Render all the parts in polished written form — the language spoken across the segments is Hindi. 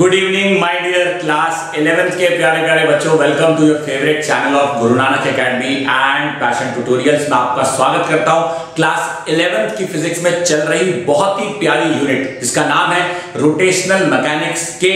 Good evening my dear class 11th के प्यारे प्यारे बच्चों, welcome to your favourite channel of Guru Nanak academy and passion tutorials में आपका स्वागत करता हूं। क्लास 11th की फिजिक्स में चल रही बहुत ही प्यारी यूनिट जिसका नाम है रोटेशनल मैकेनिक्स के।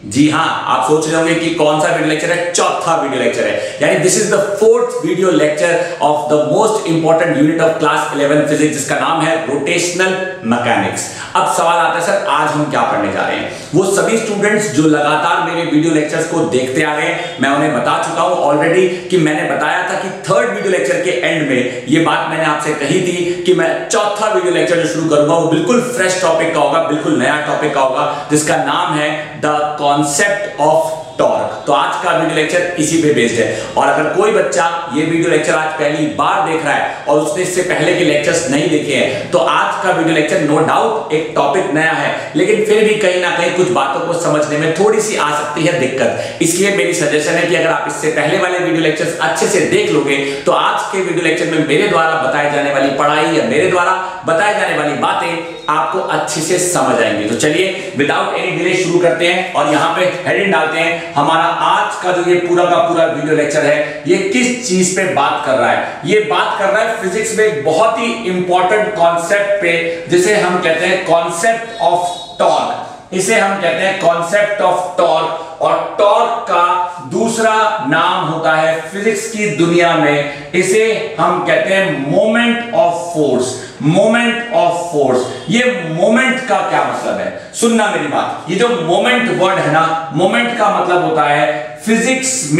जी हां, आप सोच रहे होंगे कि कौन सा वीडियो लेक्चर है? चौथा वीडियो लेक्चर है, यानी this is the fourth video lecture of the most important unit of class 11 physics जिसका नाम है रोटेशनल मैकेनिक्स। अब सवाल आता है, सर आज हम क्या पढ़ने जा रहे हैं? वो सभी स्टूडेंट्स जो लगातार मेरे वीडियो लेक्चर्स को देखते आ रहे हैं, मैं उन्हें बता चुका हूं ऑलरेडी कि मैंने बताया था कि थर्ड वीडियो लेक्चर के एंड में ये बात मैंने आपसे कही थी कि मैं चौथा वीडियो लेक्चर जो शुरू करूंगा वो बिल्कुल फ्रेश टॉपिक का होगा, बिल्कुल नया टॉपिक का होगा, जिसका नाम है द कॉन्सेप्ट ऑफ टॉर्क। तो आज का वीडियो लेक्चर इसी पे बेस्ड है। और अगर कोई बच्चा ये वीडियो लेक्चर आज पहली बार देख रहा है और उसने इससे पहले के लेक्चर्स नहीं देखे हैं, तो आज का वीडियो लेक्चर नो डाउट एक टॉपिक नया है, लेकिन फिर भी कहीं ना कहीं कुछ बातों को समझने में थोड़ी सी आ सकती है दिक्कत। इसलिए मेरी सजेशन है कि अगर आप इससे पहले वाले वीडियो लेक्चर्स अच्छे से देख लोगे तो आज के वीडियो लेक्चर में मेरे द्वारा बताई जाने वाली पढ़ाई या मेरे द्वारा बताई जाने वाली बातें आपको अच्छे से समझ आएंगी। तो चलिए विदाउट एनी डिले शुरू करते हैं और यहाँ पे हेडिंग डालते हैं। हमारा आज का जो ये पूरा का पूरा वीडियो लेक्चर है, ये किस चीज पे बात कर रहा है? ये बात कर रहा है फिजिक्स में एक बहुत ही इंपॉर्टेंट कॉन्सेप्ट पे, जिसे हम कहते हैं कॉन्सेप्ट ऑफ टॉर्क। इसे हम कहते हैं कॉन्सेप्ट ऑफ टॉर्क, और टॉर्क का दूसरा नाम होता है फिजिक्स की दुनिया में, इसे हम कहते हैं moment of force. Moment of force, ये मोमेंट का क्या मतलब है? सुनना मेरी बात, ये जो मोमेंट वर्ड है ना, मोमेंट का मतलब होता है फिजिक्स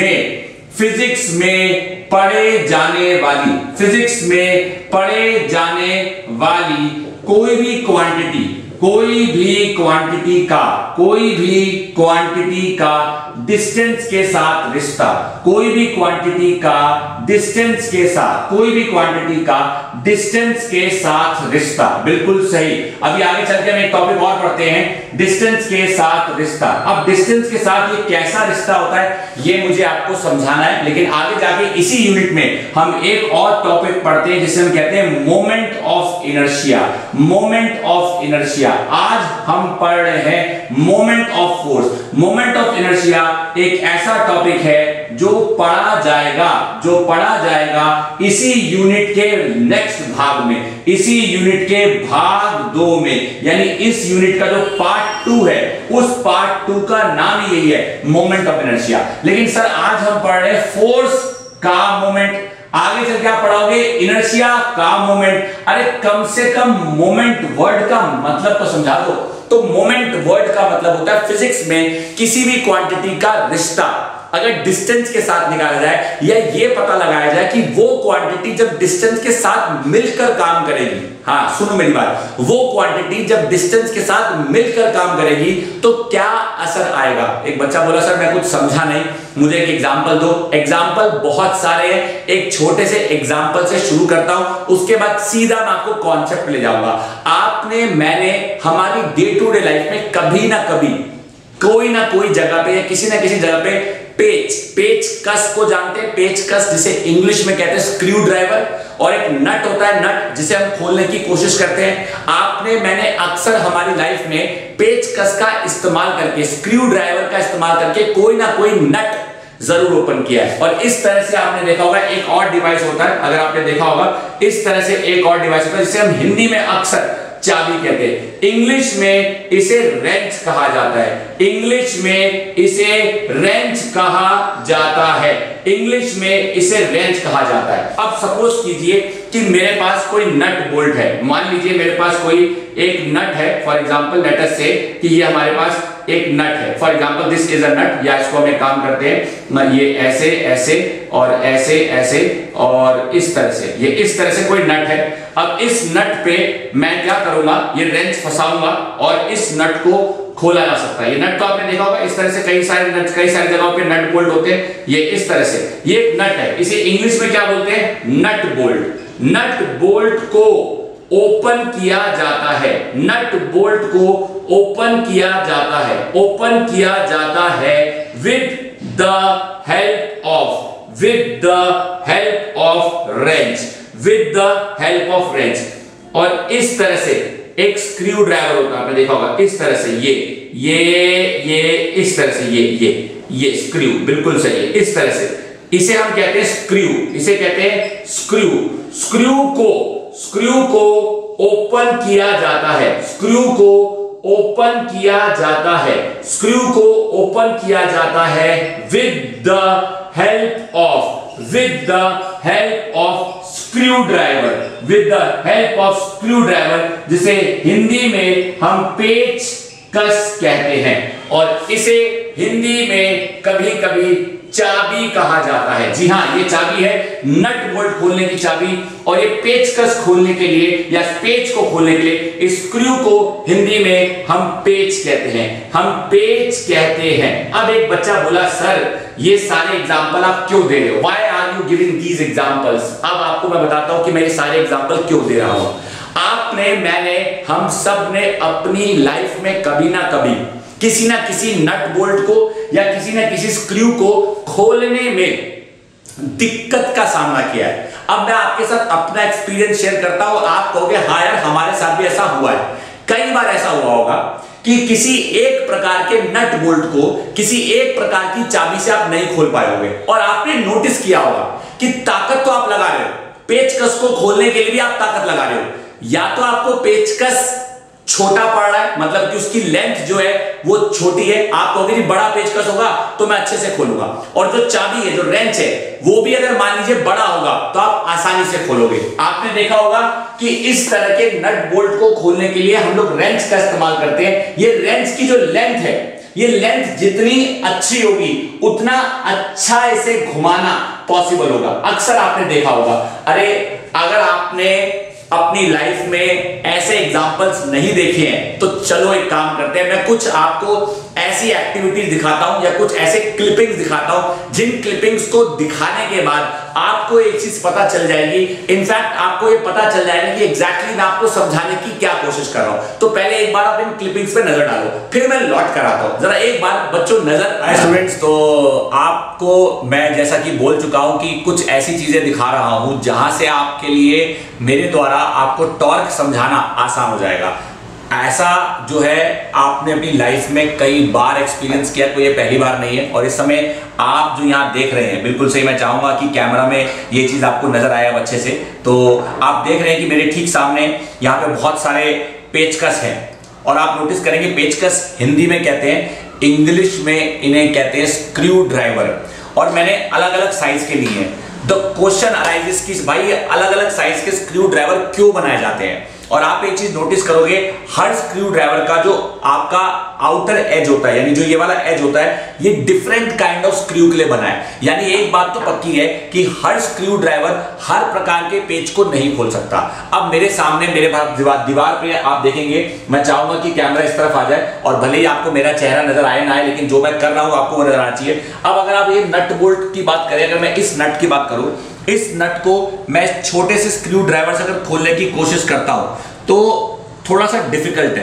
में पढ़े जाने वाली, फिजिक्स में पढ़े जाने वाली कोई भी क्वांटिटी का डिस्टेंस के साथ रिश्ता, कोई भी क्वांटिटी का डिस्टेंस के साथ रिश्ता। बिल्कुल सही। अभी आगे चल के हम एक टॉपिक और पढ़ते हैं, डिस्टेंस के साथ रिश्ता। अब डिस्टेंस के साथ ये कैसा रिश्ता होता है ये मुझे आपको समझाना है, लेकिन आगे जाके इसी यूनिट में हम एक और टॉपिक पढ़ते हैं जिसे हम कहते हैं moment of inertia. Moment of inertia, आज हम पढ़ रहे हैं moment of force. Moment of inertia एक ऐसा टॉपिक है जो पढ़ा जाएगा इसी यूनिट के नेक्स्ट भाग में, इसी यूनिट के भाग 2 में, यानी इस यूनिट का जो पार्ट 2 है उस पार्ट 2 का नाम ही यही है, मोमेंट ऑफ इनर्शिया। लेकिन सर आज हम पढ़ रहे हैं फोर्स का मोमेंट, आगे चल क्या पढ़ोगे? इनर्शिया का मोमेंट। अरे कम से कम मोमेंट वर्ड का मतलब तो समझा दो। तो मोमेंट वर्ड का मतलब होता है फिजिक्स में किसी भी क्वांटिटी का रिश्ता अगर डिस्टेंस के साथ निकाला जाए, या ये पता लगाया जाए कि वो क्वांटिटी जब डिस्टेंस के साथ मिलकर काम करेगी, हाँ सुनो मेरी बात, वो क्वांटिटी जब डिस्टेंस के साथ मिलकर काम करेगी तो क्या असर आएगा? एक बच्चा बोला सर मैं कुछ समझा नहीं, मुझे एक एग्जांपल दो। एग्जांपल बहुत सारे हैं, एक छोटे से एग्जांपल से शुरू करता हूं, उसके बाद सीधा मैं आपको कॉन्सेप्ट ले जाऊंगा। आपने मैंने हमारी डे टू डे लाइफ में कभी ना कभी कोई ना कोई जगह पे या किसी ना किसी जगह पे पेच कस को जानते हैं? पेच कस जिसे इंग्लिश में कहते हैं स्क्रू ड्राइवर, और एक नट होता है नट जिसे हम खोलने की कोशिश करते हैं। आपने मैंने अक्सर हमारी लाइफ में पेच कस का इस्तेमाल करके, स्क्रू ड्राइवर का इस्तेमाल करके कोई ना कोई नट जरूर ओपन किया है। और इस तरह से आपने देखा होगा एक और डिवाइस होता है, अगर आपने देखा होगा इस तरह से एक और डिवाइस होता है जिसे हम हिंदी में अक्सर चाबी कहते हैं, इंग्लिश में इसे रेंच कहा जाता है। इंग्लिश में इसे रेंच कहा जाता है, इंग्लिश में इसे रेंच कहा जाता है। अब सपोज कीजिए कि मेरे पास कोई नट बोल्ट है, मान लीजिए मेरे पास कोई एक नट है, फॉर एग्जांपल लेट अस से कि ये हमारे पास एक नट है, for example this is a nut, या इसको हम एक काम करते हैं, ये ऐसे ऐसे और ऐसे ऐसे और इस तरह से, ये इस तरह से कोई नट है। अब इस नट पे मैं क्या करूंगा, ये रेंच फंसाऊंगा और इस नट को खोला जा सकता है। ये नट तो आपने देखा होगा, इस तरह से कई सारी जगहों पे नट बोल्ट होते हैं, ये इस तरह से, ये एक नट है, इसे इंग्लिश में क्या बोलते हैं? Nut bolt. नट बोल्ट को ओपन किया जाता है, नट बोल्ट को ओपन किया जाता है with the help of wrench, और इस तरह से एक स्क्रू ड्राइवर होता है, आपने देखा होगा इस तरह से, ये इस तरह से, ये स्क्रू, बिल्कुल सही है, इस तरह से, इसे हम कहते हैं स्क्रू, इसे कहते हैं स्क्रू। स्क्रू को ओपन किया जाता है, स्क्रू को ओपन किया जाता है, स्क्रू को ओपन किया जाता है with the help of screw driver, जिसे हिंदी में हम पेच कस कहते हैं, और इसे हिंदी में कभी कभी चाबी कहा जाता है। जी हां, ये चाबी है, नट बोल्ट खोलने की चाबी, और ये पेचकस खोलने के लिए या पेच को खोलने के लिए इस स्क्रू को हिंदी में हम पेच कहते हैं, अब एक बच्चा बोला, सर ये सारे एग्जांपल आप क्यों दे रहे हो? Why are you giving these examples? अब आपको मैं बताता हूं कि मैं ये सारे एग्जांपल क्यों दे रहा हूं। हम सब ने अपनी लाइफ में कभी ना कभी किसी ना किसी नट बोल्ट को या किसी ना किसी स्क्रू को खोलने में दिक्कत का सामना किया है। अब मैं आपके साथ अपना एक्सपीरियंस शेयर करता हूं, आप कहोगे हाँ यार हमारे साथ भी ऐसा हुआ है। कई बार ऐसा हुआ होगा कि किसी एक प्रकार के नट बोल्ट को किसी एक प्रकार की चाबी से आप नहीं खोल पाए होंगे, और आपने नोटिस किया होगा कि ताकत तो आप लगा रहे हो, पेचकस को खोलने के लिए भी आप ताकत लगा रहे हो, या तो आपको पेचकस छोटा पड़ रहा है, मतलब कि उसकी लेंथ जो है वो छोटी है, आप कहोगे कि बड़ा पेचकस होगा तो मैं अच्छे से खोलूंगा, और जो चाबी है, जो रेंच है, वो भी अगर मान लीजिए बड़ा होगा तो आप आसानी से खोलोगे। आपने देखा होगा कि इस तरह के नट बोल्ट को खोलने के लिए हम लोग रेंच का इस्तेमाल करते हैं। ये रेंच की जो लेंथ है, ये लेंथ जितनी अच्छी होगी उतना अच्छा इसे घुमाना पॉसिबल होगा। अक्सर आपने देखा होगा, अरे अगर आपने अपनी लाइफ में ऐसे एग्जाम्पल्स नहीं देखे हैं तो चलो एक काम करते हैं, मैं कुछ आपको ऐसी एक्टिविटीज दिखाता हूं या कुछ ऐसे क्लिपिंग्स दिखाता हूं जिन क्लिपिंग्स को दिखाने के बाद आपको एक चीज पता चल जाएगी। इनफैक्ट आपको ये पता चल जाएगा कि एग्जैक्टली मैं आपको समझाने की क्या कोशिश कर रहा हूं। तो पहले एक बार आप इन क्लिपिंग्स पे नजर डालो, फिर मैं लौट कर आता हूं। जरा एक बार बच्चों नजर आए। स्टूडेंट्स, तो आपको मैं जैसा कि बोल चुका हूं कि कुछ ऐसी चीजें दिखा रहा हूं जहां से आपके लिए मेरे द्वारा आपको टॉर्क समझाना आसान हो जाएगा। ऐसा जो है आपने अपनी लाइफ में कई बार एक्सपीरियंस किया, कोई ये पहली बार नहीं है। और इस समय आप जो यहाँ देख रहे हैं, बिल्कुल सही, मैं चाहूंगा कि कैमरा में ये चीज आपको नजर आए अच्छे से। तो आप देख रहे हैं कि मेरे ठीक सामने यहाँ पे बहुत सारे पेचकस हैं, और आप नोटिस करेंगे पेचकस हिंदी में कहते हैं, इंग्लिश में इन्हें कहते हैं स्क्रू ड्राइवर, और मैंने अलग अलग साइज के लिए हैं। द क्वेश्चन अराइजेस कि भाई अलग अलग साइज के स्क्रू ड्राइवर क्यों बनाए जाते हैं। और आप एक चीज नोटिस करोगे, हर स्क्रू ड्राइवर का जो आपका आउटर एज होता है, यानी जो ये वाला एज होता है, ये डिफरेंट काइंड ऑफ स्क्रू के लिए बना है। यानी एक बात तो पक्की है कि हर स्क्रू ड्राइवर हर प्रकार के पेच को नहीं खोल सकता। अब मेरे सामने मेरे दीवार पे आप देखेंगे, मैं चाहूंगा कि कैमरा इस तरफ आ जाए, और भले ही आपको मेरा चेहरा नजर आए ना आए, लेकिन जो मैं कर रहा हूं आपको नजर आना चाहिए। अब अगर आप ये नट बोल्ट की बात करें, अगर मैं इस नट की बात करूं, इस नट को मैं छोटे से स्क्रू ड्राइवर से अगर खोलने की कोशिश करता हूं तो थोड़ा सा डिफिकल्ट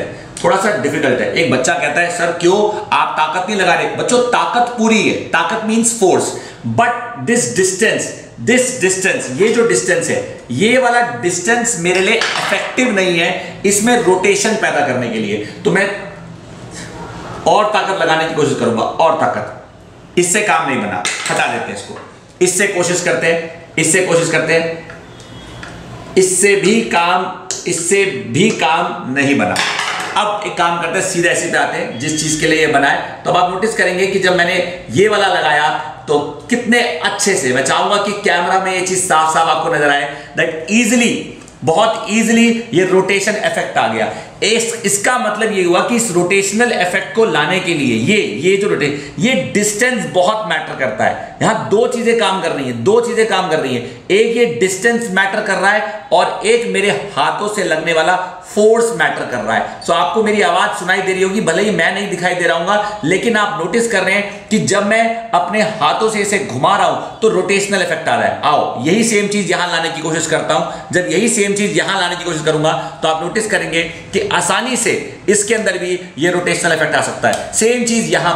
है। एक बच्चा कहता है, सर क्यों आप ताकत नहीं लगा रहे? बच्चों, ताकत पूरी है, ताकत means force, but this distance, ये जो डिस्टेंस है, ये वाला डिस्टेंस मेरे लिए इफेक्टिव नहीं है इसमें रोटेशन पैदा करने के लिए। तो मैं और ताकत लगाने की कोशिश करूंगा, और ताकत, इससे काम नहीं बना, हटा देते हैं इसको। इससे कोशिश करते हैं, इससे भी काम नहीं बना। अब एक काम करते हैं, सीधे ऐसे पे आते हैं जिस चीज के लिए ये बना है। तो अब आप नोटिस करेंगे कि जब मैंने ये वाला लगाया तो कितने अच्छे से, मैं चाहूंगा कि कैमरा में ये चीज साफ साफ आपको नजर आए, दैट बहुत इजीली ये रोटेशन इफेक्ट आ गया। इसका मतलब ये हुआ कि इस रोटेशनल इफेक्ट को लाने के लिए ये डिस्टेंस बहुत मैटर करता है। यहां दो चीजें काम कर रही हैं, एक ये डिस्टेंस मैटर कर रहा है, और एक मेरे हाथों से लगने वाला फोर्स मैटर कर रहा है। सो आपको मेरी आवाज सुनाई दे रही होगी, भले ही मैं नहीं दिखाई दे रहा हूं, लेकिन आप नोटिस कर रहे हैं कि जब मैं अपने हाथों से इसे घुमा रहा हूं तो रोटेशनल इफेक्ट आ रहा है। आओ यही सेम चीज यहां लाने की कोशिश करता हूं। जब यही सेम चीज यहां लाने की कोशिश करूंगा तो आप नोटिस करेंगे कि आसानी से इसके अंदर भी ये रोटेशनल इफेक्ट आ सकता है। सेम चीज यहां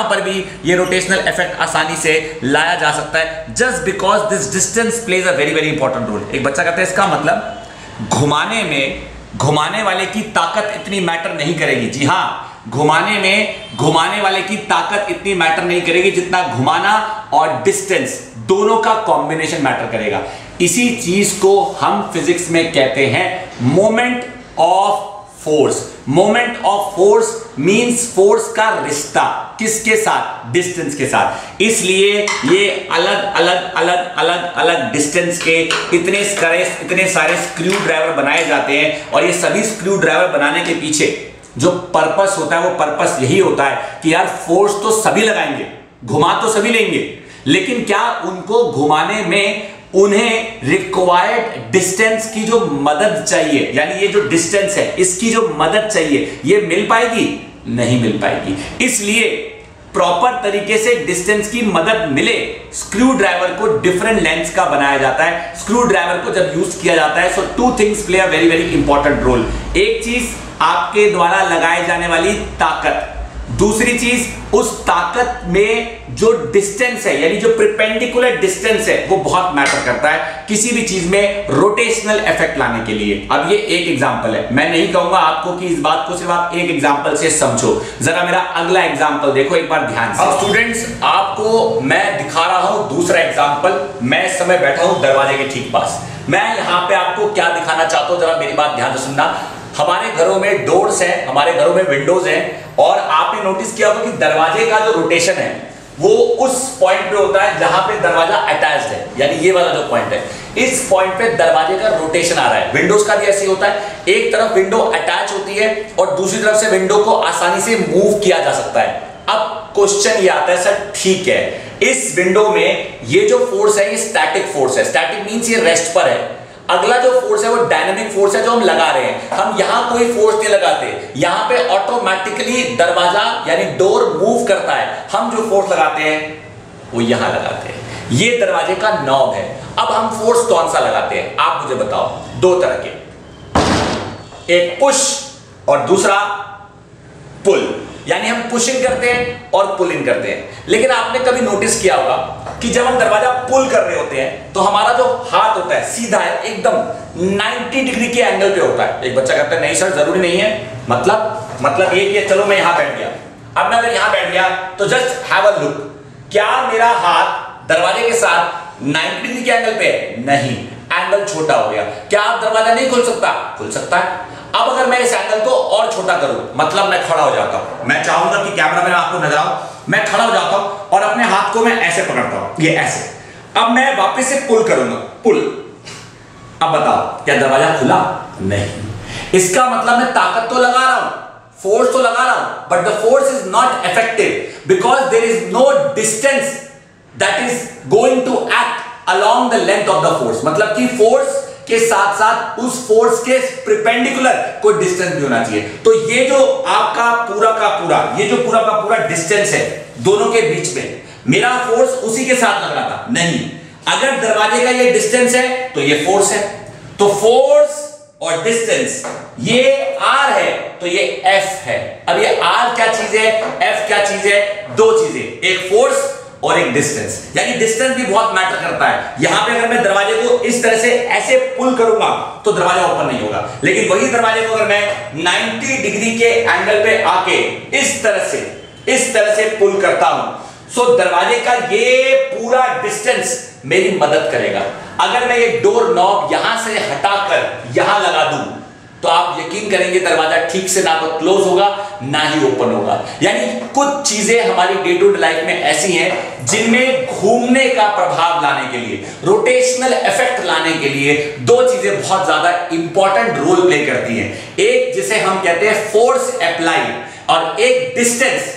पर भी ये रोटेशनल इफेक्ट आसानी से लाया जा सकता है, just because this distance plays a very very important role. एक बच्चा कहता है इसका मतलब घुमाने में घुमाने वाले की ताकत इतनी मैटर नहीं करेगी। जी हां, घुमाने वाले की ताकत इतनी मैटर नहीं करेगी जितना घुमाना और डिस्टेंस दोनों का कॉम्बिनेशन मैटर करेगा। इसी चीज को हम फिजिक्स में कहते हैं moment of force. Moment of force means force का रिश्ता किसके साथ? डिस्टेंस के साथ। इसलिए ये अलग डिस्टेंस के इतने सारे स्क्रू ड्राइवर बनाए जाते हैं, और ये सभी स्क्रू ड्राइवर बनाने के पीछे जो पर्पस होता है वो पर्पस यही होता है कि यार फोर्स तो सभी लगाएंगे, घुमा तो सभी लेंगे, लेकिन क्या उनको घुमाने में उन्हें रिक्वायर्ड डिस्टेंस की जो मदद चाहिए, यानी ये जो डिस्टेंस है इसकी जो मदद चाहिए, ये मिल पाएगी? नहीं मिल पाएगी। इसलिए प्रॉपर तरीके से डिस्टेंस की मदद मिले, स्क्रू ड्राइवर को डिफरेंट लेंथ का बनाया जाता है। स्क्रू ड्राइवर को जब यूज किया जाता है, so two things play a very very important role. एक चीज आपके द्वारा लगाए जाने वाली ताकत, दूसरी चीज उस ताकत में जो डिस्टेंस है, यानी जो परपेंडिकुलर डिस्टेंस है, वो बहुत मैटर करता है किसी भी चीज में रोटेशनल इफेक्ट लाने के लिए। अब ये एक एग्जांपल है, मैं नहीं कहूंगा आपको कि इस बात को सिर्फ आप एक एग्जांपल से समझो। जरा मेरा अगला एग्जांपल देखो एक बार ध्यान से। अब स्टूडेंट्स, आपको मैं दिखा रहा हूं दूसरा एग्जांपल। मैं इस समय बैठा हूं दरवाजे के ठीक पास। मैं यहां पे आपको क्या दिखाना चाहता हूं, जरा मेरी बात ध्यान से सुनना। हमारे घरों में डोर्स हैं, हमारे घरों में विंडोज हैं, और आपने नोटिस किया होगा कि दरवाजे का जो रोटेशन है वो उस पॉइंट पे होता है जहां पे दरवाजा अटैच्ड है, यानी ये वाला जो पॉइंट है, इस पॉइंट पे दरवाजे का रोटेशन आ रहा है। विंडोज का भी ऐसे होता है, एक तरफ विंडो अटैच होती है और दूसरी तरफ से विंडो को आसानी से मूव किया जा सकता है। अब क्वेश्चन ये आता है, सर ठीक है, इस विंडो में ये जो फोर्स है ये स्टैटिक फोर्स है। स्टैटिक मींस ये रेस्ट पर है। अगला जो फोर्स है वो डायनामिक फोर्स है जो हम लगा रहे हैं। हम यहां कोई फोर्स नहीं लगाते, यहां पे ऑटोमेटिकली दरवाजा यानी डोर मूव करता है। हम जो फोर्स लगाते हैं वो यहां लगाते हैं, ये दरवाजे का नॉब है। अब हम फोर्स कौन सा लगाते हैं आप मुझे बताओ? दो तरह के, एक पुश और दूसरा पुल, यानी हम पुशिंग करते हैं और पुलिंग करते हैं। लेकिन आपने कभी नोटिस किया होगा कि जब हम दरवाजा पुल कर रहे होते हैं तो हमारा जो हाथ होता है सीधा है, एकदम 90 डिग्री के एंगल पे होता है। एक बच्चा कहता है नहीं सर जरूरी नहीं है, मतलब ये कि चलो मैं यहां बैठ गया। अब मैं अगर यहां बैठ गया तो जस्ट हैव अ लुक, क्या मेरा हाथ दरवाजे के साथ 90 डिग्री के एंगल पे है? नहीं, एंगल छोटा हो गया। क्या आप दरवाजा नहीं खोल सकता? खुल सकता है। अब अगर मैं इस एंगल को और छोटा करूं, मतलब मैं खड़ा हो जाता हूं, मैं चाहूंगा कि कैमरा में आपको नजर आओ, मैं खड़ा हो जाता हूं और अपने हाथ को मैं ऐसे पकड़ता हूं, ये ऐसे। अब मैं वापस से पुल करूंगा, पुल। अब बताओ क्या दरवाजा खुला? नहीं। इसका मतलब मैं ताकत तो लगा रहा हूं, फोर्स तो लगा रहा हूं, but the force is not effective because there is no distance that is going to act along the length of the force. मतलब कि फोर्स के साथ साथ उस फोर्स के परपेंडिकुलर कोई डिस्टेंस भी होना चाहिए। तो ये जो आपका पूरा का पूरा डिस्टेंस है दोनों के बीच में, मेरा फोर्स उसी के साथ लग रहा था? नहीं। अगर दरवाजे का ये डिस्टेंस है तो ये फोर्स है, तो फोर्स और डिस्टेंस ये R है तो ये F है। अब ये R क्या चीज है, F क्या चीज है? दो चीजें, एक फोर्स और एक डिस्टेंस। यानी डिस्टेंस भी बहुत मैटर करता है। यहां पे अगर मैं दरवाजे को इस तरह से ऐसे पुल करूंगा तो दरवाजा ओपन नहीं होगा, लेकिन वही दरवाजे को अगर मैं 90 डिग्री के एंगल पे आके इस तरह से पुल करता हूं, सो दरवाजे का ये पूरा डिस्टेंस मेरी मदद करेगा। अगर मैं ये डोर नॉब यहां से हटाकर यहां लगा दूं तो आप यकीन करेंगे दरवाजा ठीक से ना तो क्लोज होगा ना ही ओपन होगा। यानी कुछ चीजें हमारी डे टू डे लाइफ में ऐसी हैं जिनमें घूमने का प्रभाव लाने के लिए, रोटेशनल इफेक्ट लाने के लिए दो चीजें बहुत ज्यादा इंपॉर्टेंट रोल प्ले करती हैं। एक जिसे हम कहते हैं फोर्स अप्लाई, और एक डिस्टेंस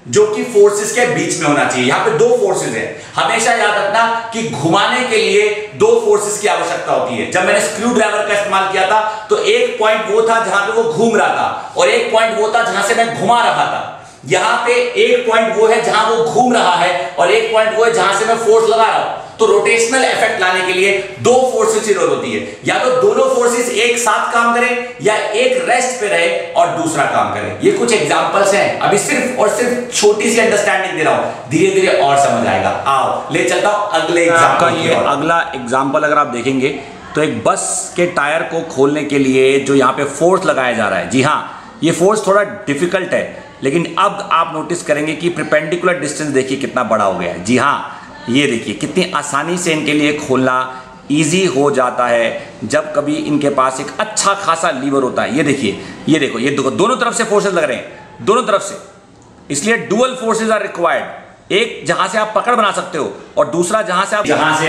जो कि फोर्सेस के बीच में होना चाहिए। यहां पे दो फोर्सेस हैं। हमेशा याद रखना कि घुमाने के लिए दो फोर्सेस की आवश्यकता होती है। जब मैंने स्क्रू ड्राइवर का इस्तेमाल किया था तो एक पॉइंट वो था जहां पे वो घूम रहा था और एक पॉइंट वो था जहां से मैं घुमा रहा था। यहां पे एक पॉइंट वो है जहां वो घूम रहा है और एक पॉइंट वो है जहां से मैं फोर्स लगा रहा हूं। तो रोटेशनल इफेक्ट लाने के लिए दो फोर्सेस की जरूरत होती है। या तो दोनों फोर्सेस एक साथ काम करें या एक रेस्ट पे रहे और दूसरा काम करे। ये कुछ एग्जांपल्स हैं, अभी सिर्फ और सिर्फ छोटी सी अंडरस्टैंडिंग दे रहा हूं, धीरे धीरे और समझ आएगा। आओ ले चलता हूं अगले एग्जांपल। ये अगला एग्जांपल अगर आप देखेंगे, तो एक बस के टायर को खोलने के लिए जो यहाँ पे फोर्स लगाया जा रहा है, जी हाँ, ये फोर्स थोड़ा डिफिकल्ट है, लेकिन अब आप नोटिस करेंगे कि परपेंडिकुलर डिस्टेंस देखिए कितना बड़ा हो गया है। जी हाँ, ये देखिए कितनी आसानी से इनके लिए खोलना ईजी हो जाता है जब कभी इनके पास एक अच्छा खासा लीवर होता है। ये देखिए, ये देखो, ये दोनों तरफ से फोर्सेस लग रहे हैं, दोनों तरफ से, इसलिए डुअल फोर्सेस आर रिक्वायर्ड। एक जहां से आप पकड़ बना सकते हो और दूसरा जहां से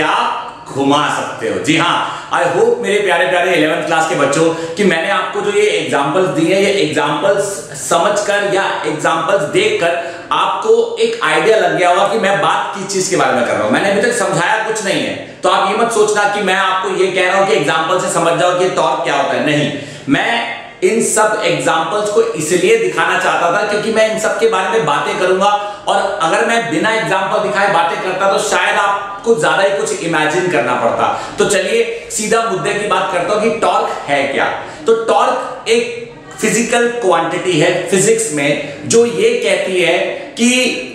आप घुमा सकते हो। जी हाँ, आई होप मेरे प्यारे प्यारे 11th क्लास के बच्चों कि मैंने आपको जो ये एग्जांपल्स दिए, ये एग्जांपल्स समझकर या एग्जांपल्स देखकर आपको एक आइडिया लग गया होगा कि मैं बात किस चीज के बारे में कर रहा हूं। मैंने अभी तक समझाया कुछ नहीं है, तो आप ये मत सोचना कि मैं आपको ये कह रहा हूं कि एग्जांपल से समझ जाओ कि टॉर्क क्या होता है। नहीं, मैं इन सब एग्जाम्पल्स को इसलिए दिखाना चाहता था क्योंकि मैं इन सब के बारे में बातें करूंगा, और अगर मैं बिना एग्जाम्पल दिखाए बातें करता तो शायद आपको ज्यादा ही कुछ इमेजिन करना पड़ता। तो चलिए सीधा मुद्दे की बात करता हूं कि टॉर्क है क्या। तो टॉर्क एक फिजिकल क्वांटिटी है फिजिक्स में, जो ये कहती है कि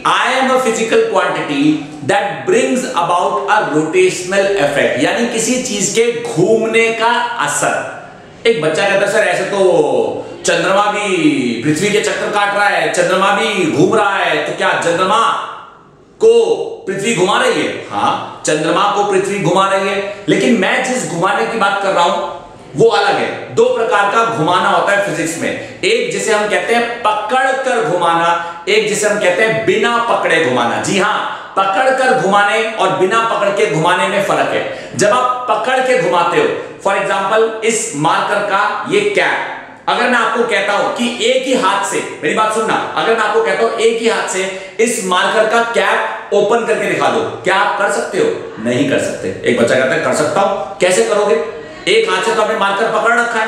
I am a physical quantity that brings about a rotational effect, यानी किसी चीज के घूमने का असर। एक बच्चा कहता है सर ऐसे तो चंद्रमा भी पृथ्वी के चक्कर काट रहा है, चंद्रमा भी घूम रहा है, तो क्या चंद्रमा को पृथ्वी घुमा रही है? हाँ, चंद्रमा को पृथ्वी घुमा रही है, लेकिन मैं जिस घुमाने की बात कर रहा हूं वो अलग है। दो प्रकार का घुमाना होता है फिजिक्स में, एक जिसे हम कहते हैं पकड़ कर घुमाना, एक जिसे हम कहते हैं बिना पकड़े घुमाना। जी हाँ, पकड़ कर घुमाने और बिना पकड़ के घुमाने में फर्क है। जब आप पकड़ के घुमाते हो, फॉर एग्जाम्पल इस मार्कर का ये कैप, अगर मैं आपको कहता हूं कि एक ही हाथ से, मेरी बात सुनना, अगर मैं आपको कहता हूं एक ही हाथ से इस मार्कर का कैप ओपन करके दिखा दो, क्या आप कर सकते हो? नहीं कर सकते। एक बच्चा कहता है कर सकता हूं, कैसे करोगे? एक हाथ से तो आपने मार्कर पकड़ रखा है,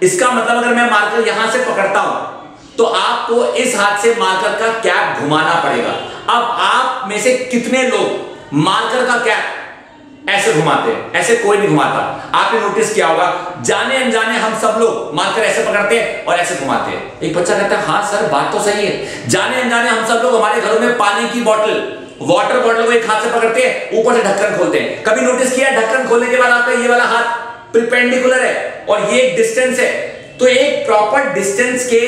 इसका मतलब अगर मैं मार्कर यहां से पकड़ता हूं तो आपको इस हाथ से मार्कर का कैप घुमाना पड़ेगा। अब आप में से कितने लोग मार्कर का कैप ऐसे घुमाते हैं? ऐसे कोई नहीं घुमाता। आपने नोटिस किया होगा, जाने अनजाने हम सब लोग मार्कर ऐसे पकड़ते हैं और ऐसे घुमाते हैं। एक बच्चा कहता है हाँ सर बात तो सही है, जाने अनजाने हम सब लोग हमारे घरों में पानी की बोतल, वाटर बॉटल को एक हाथ से पकड़ते हैं, ऊपर से ढक्कन खोलते हैं। कभी नोटिस किया ढक्कन खोलने के बाद आपका ये वाला हाथ परपेंडिकुलर है और ये एक डिस्टेंस है, तो एक प्रॉपर डिस्टेंस के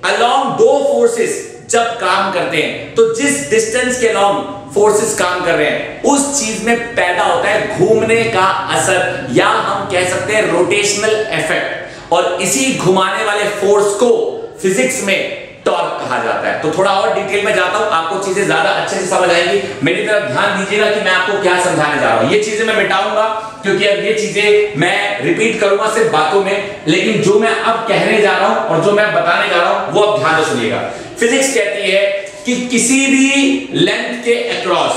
अलोंग दो फोर्सेस जब काम करते हैं, तो जिस डिस्टेंस के अलोंग फोर्सेस काम कर रहे हैं उस चीज में पैदा होता है घूमने का असर, या हम कह सकते हैं रोटेशनल इफेक्ट। और इसी घुमाने वाले फोर्स को फिजिक्स में टॉर्क कहा जाता है। तो थोड़ा और डिटेल में जाता हूं, आपको चीजें ज्यादा अच्छे से समझ आएंगी। मेरी तरफ ध्यान दीजिएगा कि मैं आपको क्या समझाने जा रहा हूं। ये चीजें मैं मिटाऊंगा क्योंकि अब ये चीजें मैं रिपीट करूंगा सिर्फ बातों में, लेकिन जो मैं अब कहने जा रहा हूं और जो मैं बताने जा रहा हूं वो अब ध्यान से सुनिएगा। फिजिक्स कहती है कि किसी भी लेंथ के अक्रॉस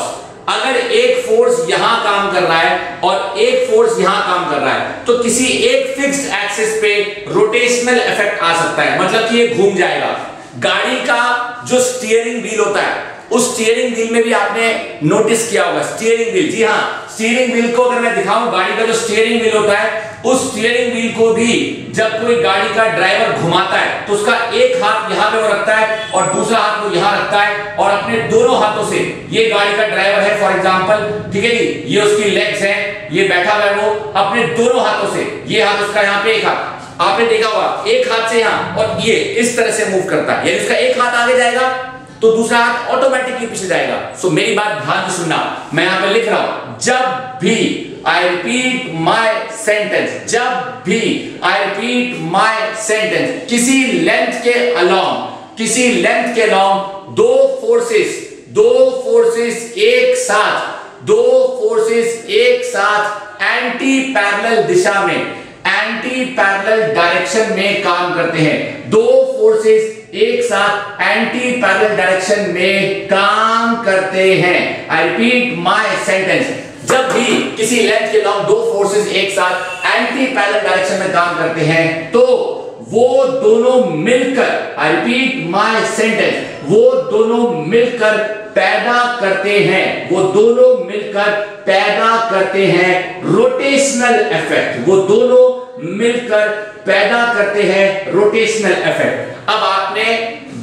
अगर एक फोर्स यहां काम कर रहा है और एक फोर्स यहां काम कर रहा है, तो किसी एक फिक्स्ड एक्सिस पे रोटेशनल इफेक्ट आ सकता है, मतलब कि ये घूम जाएगा। गाड़ी का जो स्टीयरिंग व्हील होता है, उस स्टीयरिंग व्हील में भी आपने नोटिस किया होगा, स्टीयरिंग व्हील, जी हाँ, स्टीयरिंग व्हील को अगर मैं दिखाऊं, गाड़ी का जो स्टीयरिंग व्हील होता है, उस स्टीयरिंग व्हील को भी जब कोई गाड़ी का ड्राइवर घुमाता है तो उसका एक हाथ यहां पे वो रखता है और दूसरा हाथ वो यहां रखता है, और अपने दोनों हाथों से, ये गाड़ी का ड्राइवर है फॉर एग्जांपल, ठीक है जी, ये उसकी लेग्स है, ये बैठा हुआ है, वो अपने दोनों हाथों से, ये हाथ उसका यहां पे, एक हाथ आपने देखा होगा, एक हाथ से यहां और ये इस तरह से मूव करता है, यानी उसका एक हाथ आगे जाएगा तो दूसरा हाथ ऑटोमेटिकली पीछे जाएगा। सो मेरी बात ध्यान से सुनना, मैं यहां पे लिख रहा हूं, जब भी आई रिपीट माय सेंटेंस, जब भी आई रिपीट माय सेंटेंस, किसी लेंथ के अलोंग, किसी लेंथ के अलोंग दो फोर्सेस एक साथ, दो फोर्सेस एक साथ एंटी पैरेलल दिशा में, एंटी पैरेलल डायरेक्शन में काम करते हैं। दो फोर्सेस एक साथ एंटी पैरेलल डायरेक्शन में काम करते हैं। आई रिपीट माय सेंटेंस, जब भी किसी लेंथ के लॉन्ग दो फोर्सेस एक साथ एंटी पैरेलल डायरेक्शन में काम करते हैं तो वो दोनों मिलकर, आई रिपीट माय सेंटेंस, वो दोनों मिलकर पैदा करते हैं, वो दोनों मिलकर पैदा करते हैं रोटेशनल इफेक्ट, वो दोनों मिलकर पैदा करते हैं रोटेशनल इफेक्ट। अब आपने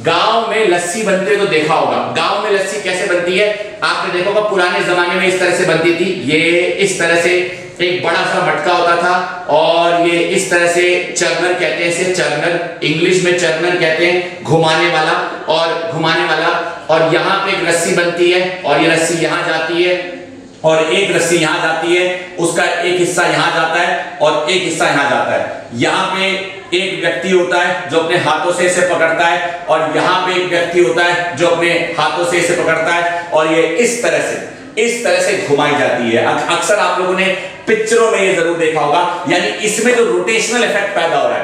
गांव में लस्सी बनते तो देखा होगा, गांव में लस्सी कैसे बनती है आपने देखा होगा, पुराने जमाने में इस तरह से बनती थी, ये इस तरह से एक बड़ा सा मटका होता था और ये इस तरह से चर्नर कहते हैं इसे, चर्नर इंग्लिश में चर्नर कहते हैं, घुमाने वाला और यहाँ पे एक रस्सी बनती है और ये रस्सी यहाँ जाती है और एक रस्सी यहाँ जाती है, उसका एक हिस्सा यहाँ जाता है और एक हिस्सा यहाँ जाता है। यहाँ पे एक व्यक्ति होता है जो अपने हाथों से इसे पकड़ता है और यहाँ पे एक व्यक्ति होता है जो अपने हाथों से इसे पकड़ता है और ये इस तरह से घुमाई जाती है। अक्सर आप लोगों ने पिक्चरों में ये जरूर देखा होगा, यानी इसमें जो रोटेशनल इफेक्ट पैदा हो रहा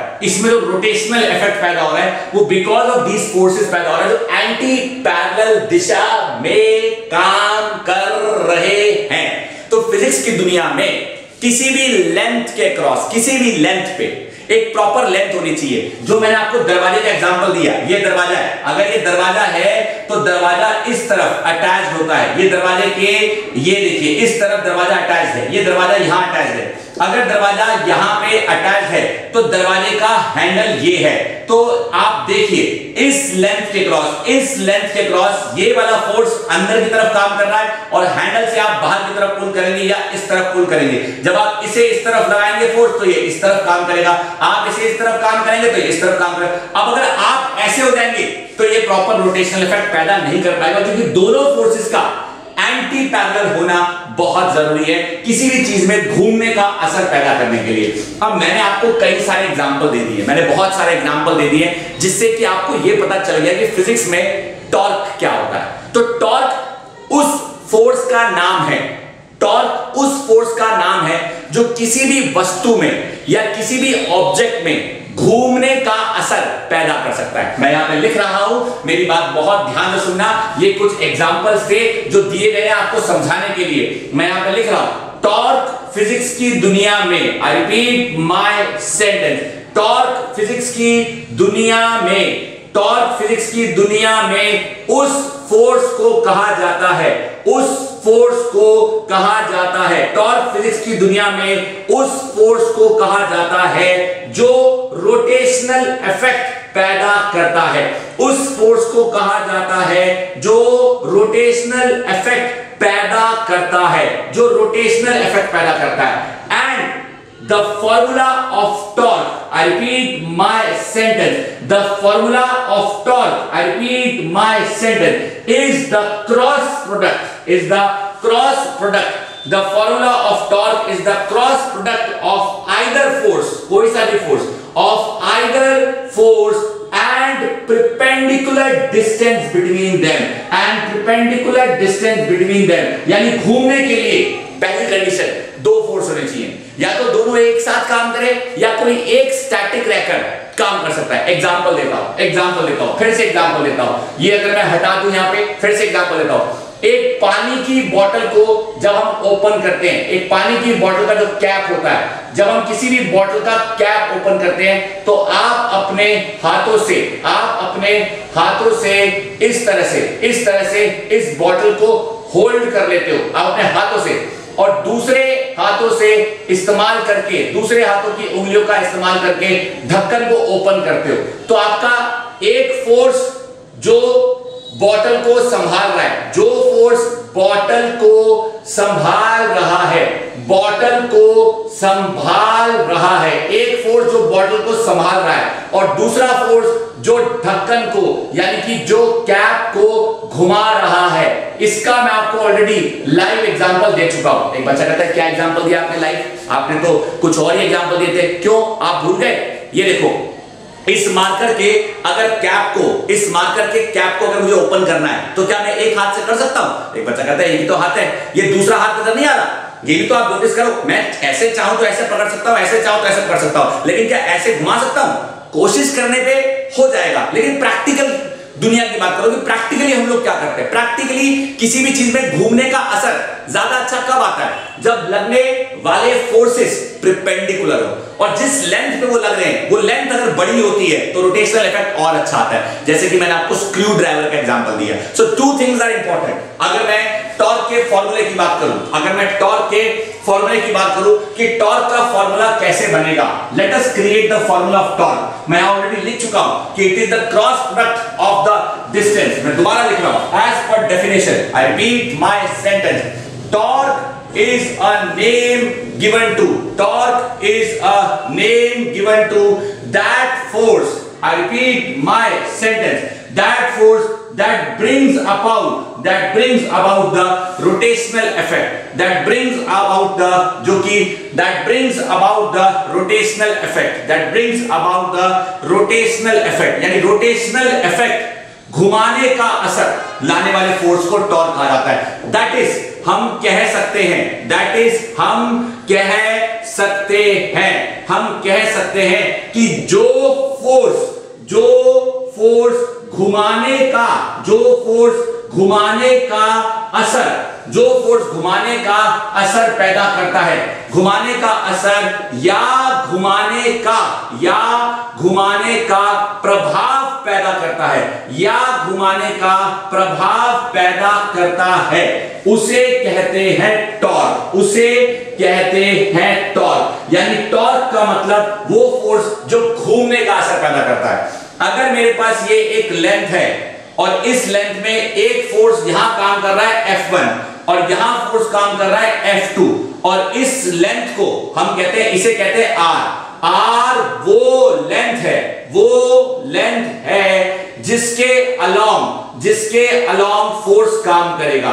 है, वो बिकॉज ऑफ दीज फोर्सेस पैदा हो रहा है जो एंटी पैरेलल दिशा में काम कर रहे हैं। तो फिजिक्स की दुनिया में किसी भी लेंथ के क्रॉस, किसी भी लेंथ पे एक प्रॉपर लेंथ होनी चाहिए। जो मैंने आपको दरवाजे का एग्जांपल दिया, ये दरवाजा है, अगर ये दरवाजा है तो दरवाजा इस तरफ अटैच्ड होता है, ये दरवाजे के, ये देखिए इस तरफ दरवाजा अटैच्ड है, ये दरवाजा यहां अटैच्ड है। अगर दरवाजा यहां पे अटैच है तो दरवाजे का हैंडल ये है, तो आप देखिए इस लेंथ के क्रॉस ये वाला फोर्स अंदर की तरफ काम कर रहा है और हैंडल से आप बाहर की तरफ पुल करेंगे या इस तरफ पुल करेंगे। जब आप इसे इस तरफ लगाएंगे फोर्स तो ये इस तरफ काम करेगा, आप इसे इस तरफ काम करेंगे तो ये इस तरफ काम करेगा। अब अगर आप ऐसे हो जाएंगे तो ये प्रॉपर रोटेशनल इफेक्ट पैदा नहीं कर पाएगा, क्योंकि दोनों फोर्सेस का एंटी पैरेलल होना बहुत जरूरी है किसी भी चीज में घूमने का असर पैदा करने के लिए। अब मैंने आपको कई सारे एग्जांपल दे दिए, मैंने बहुत सारे एग्जांपल दे दिए जिससे कि आपको यह पता चल गया कि फिजिक्स में टॉर्क क्या होता है। तो टॉर्क उस फोर्स का नाम है, टॉर्क उस फोर्स का नाम है जो किसी भी वस्तु में या किसी भी ऑब्जेक्ट में घूमने का असर पैदा कर सकता है। मैं यहां पे लिख रहा हूं, मेरी बात बहुत ध्यान से सुनना, ये कुछ एग्जांपल्स थे जो दिए गए हैं आपको समझाने के लिए। मैं यहां पे लिख रहा हूं, टॉर्क फिजिक्स की दुनिया में, आई repeat my sentence, torque physics की दुनिया में, टॉर्क फिजिक्स की दुनिया में उस फोर्स को कहा जाता है, उस फोर्स को कहा जाता है, टॉर्क फिजिक्स की दुनिया में उस फोर्स को कहा जाता है जो रोटेशनल इफेक्ट पैदा करता है, उस फोर्स को कहा जाता है जो रोटेशनल इफेक्ट पैदा करता है, जो रोटेशनल इफेक्ट पैदा करता है। And the formula of torque, I repeat my sentence, the formula of torque, I repeat my sentence, is the cross product, is the cross product, the formula of torque is the cross product of either force, कोई सा भी force, of either force and perpendicular distance between them, and perpendicular distance between them, यानी घूमने के लिए पहली कंडीशन दो फोर्स होने चाहिए, या तो दोनों एक साथ काम करें या कोई एक स्टैटिक रहकर काम कर सकता है। एग्जांपल देता हूं, फिर से एग्जांपल देता हूं। ये अगर मैं हटा दूं यहां पे, फिर से एग्जांपल देता हूं। एक पानी की बोतल को जब हम ओपन करते हैं, एक पानी की बोतल का जो कैप होता है, जब हम किसी भी बोतल का कैप ओपन करते हैं तो आप अपने हाथों से इस तरह से इस बोतल को होल्ड कर लेते हो, आप अपने हाथों से, और दूसरे हाथों से इस्तेमाल करके, दूसरे हाथों की उंगलियों का इस्तेमाल करके ढक्कन को ओपन करते हो, तो आपका एक फोर्स जो बॉटल को संभाल रहा है, जो फोर्स बॉटल को संभाल रहा है, बॉटल को संभाल रहा है, एक फोर्स जो बॉटल को संभाल रहा है और दूसरा फोर्स जो ढक्कन को यानी कि जो कैप को घुमा रहा है, इसका मैं आपको ऑलरेडी लाइव एग्जांपल दे चुका हूं। एक बच्चा कहता है क्या एग्जांपल दिया आपने लाइव? आपने तो कुछ और ही एग्जांपल दिए थे, क्यों आप भूल गए? ये देखो, इस मार्कर के कैप को अगर मुझे ओपन करना है तो क्या मैं एक हाथ से कर सकता हूं? एक बच्चा कहता है ये भी तो हाथ है, ये दूसरा हाथ नजर नहीं आ रहा, ये भी तो आप नोटिस करो, मैं ऐसे चाहूं तो ऐसे पकड़ सकता हूं, ऐसे चाहूं तो ऐसे पकड़ सकता हूं, लेकिन क्या ऐसे घुमा सकता हूं? कोशिश करने पे हो जाएगा, लेकिन प्रैक्टिकल दुनिया की बात करो कि प्रैक्टिकली हम लोग क्या करते हैं। प्रैक्टिकली किसी भी चीज में घूमने का असर ज्यादा अच्छा कब आता है? जब लगने वाले फोर्सेस परपेंडिकुलर हो, और जिस लेंथ पे वो लग रहे हैं वो लेंथ अगर बड़ी होती है तो रोटेशनल इफेक्ट और अच्छा आता है, जैसे कि मैंने आपको स्क्रू ड्राइवर का एग्जांपल दिया। सो टू थिंग्स आर इंपॉर्टेंट। अगर मैं टॉर्क के फॉर्मूले की बात करूं, कि टॉर्क का फॉर्मूला कैसे बनेगा, let us create the formula of torque. मैं ऑलरेडी लिख चुका हूं कि it is the cross product of the distance. मैं दोबारा लिख रहा हूं, as per definition, I repeat my sentence, torque is a name given to, torque is a name given to that force. I repeat my sentence, that force that brings about the rotational effect, that brings about the rotational effect, यानी रोटेशनल इफेक्ट, घुमाने का असर लाने वाले फोर्स को टॉर्क कहा जाता है। दैट इज हम कह सकते हैं कि जो फोर्स घुमाने का असर पैदा करता है, घुमाने का असर या घुमाने का प्रभाव पैदा करता है, उसे कहते हैं टॉर्क। यानी टॉर्क का मतलब वो फोर्स जो घूमने का असर पैदा करता है। अगर मेरे पास ये एक लेंथ है और इस लेंथ में एक फोर्स यहां काम कर रहा है F1 और यहां फोर्स काम कर रहा है F2, और इस लेंथ को हम इसे कहते हैं R वो लेंथ है जिसके अलोंग फोर्स काम करेगा।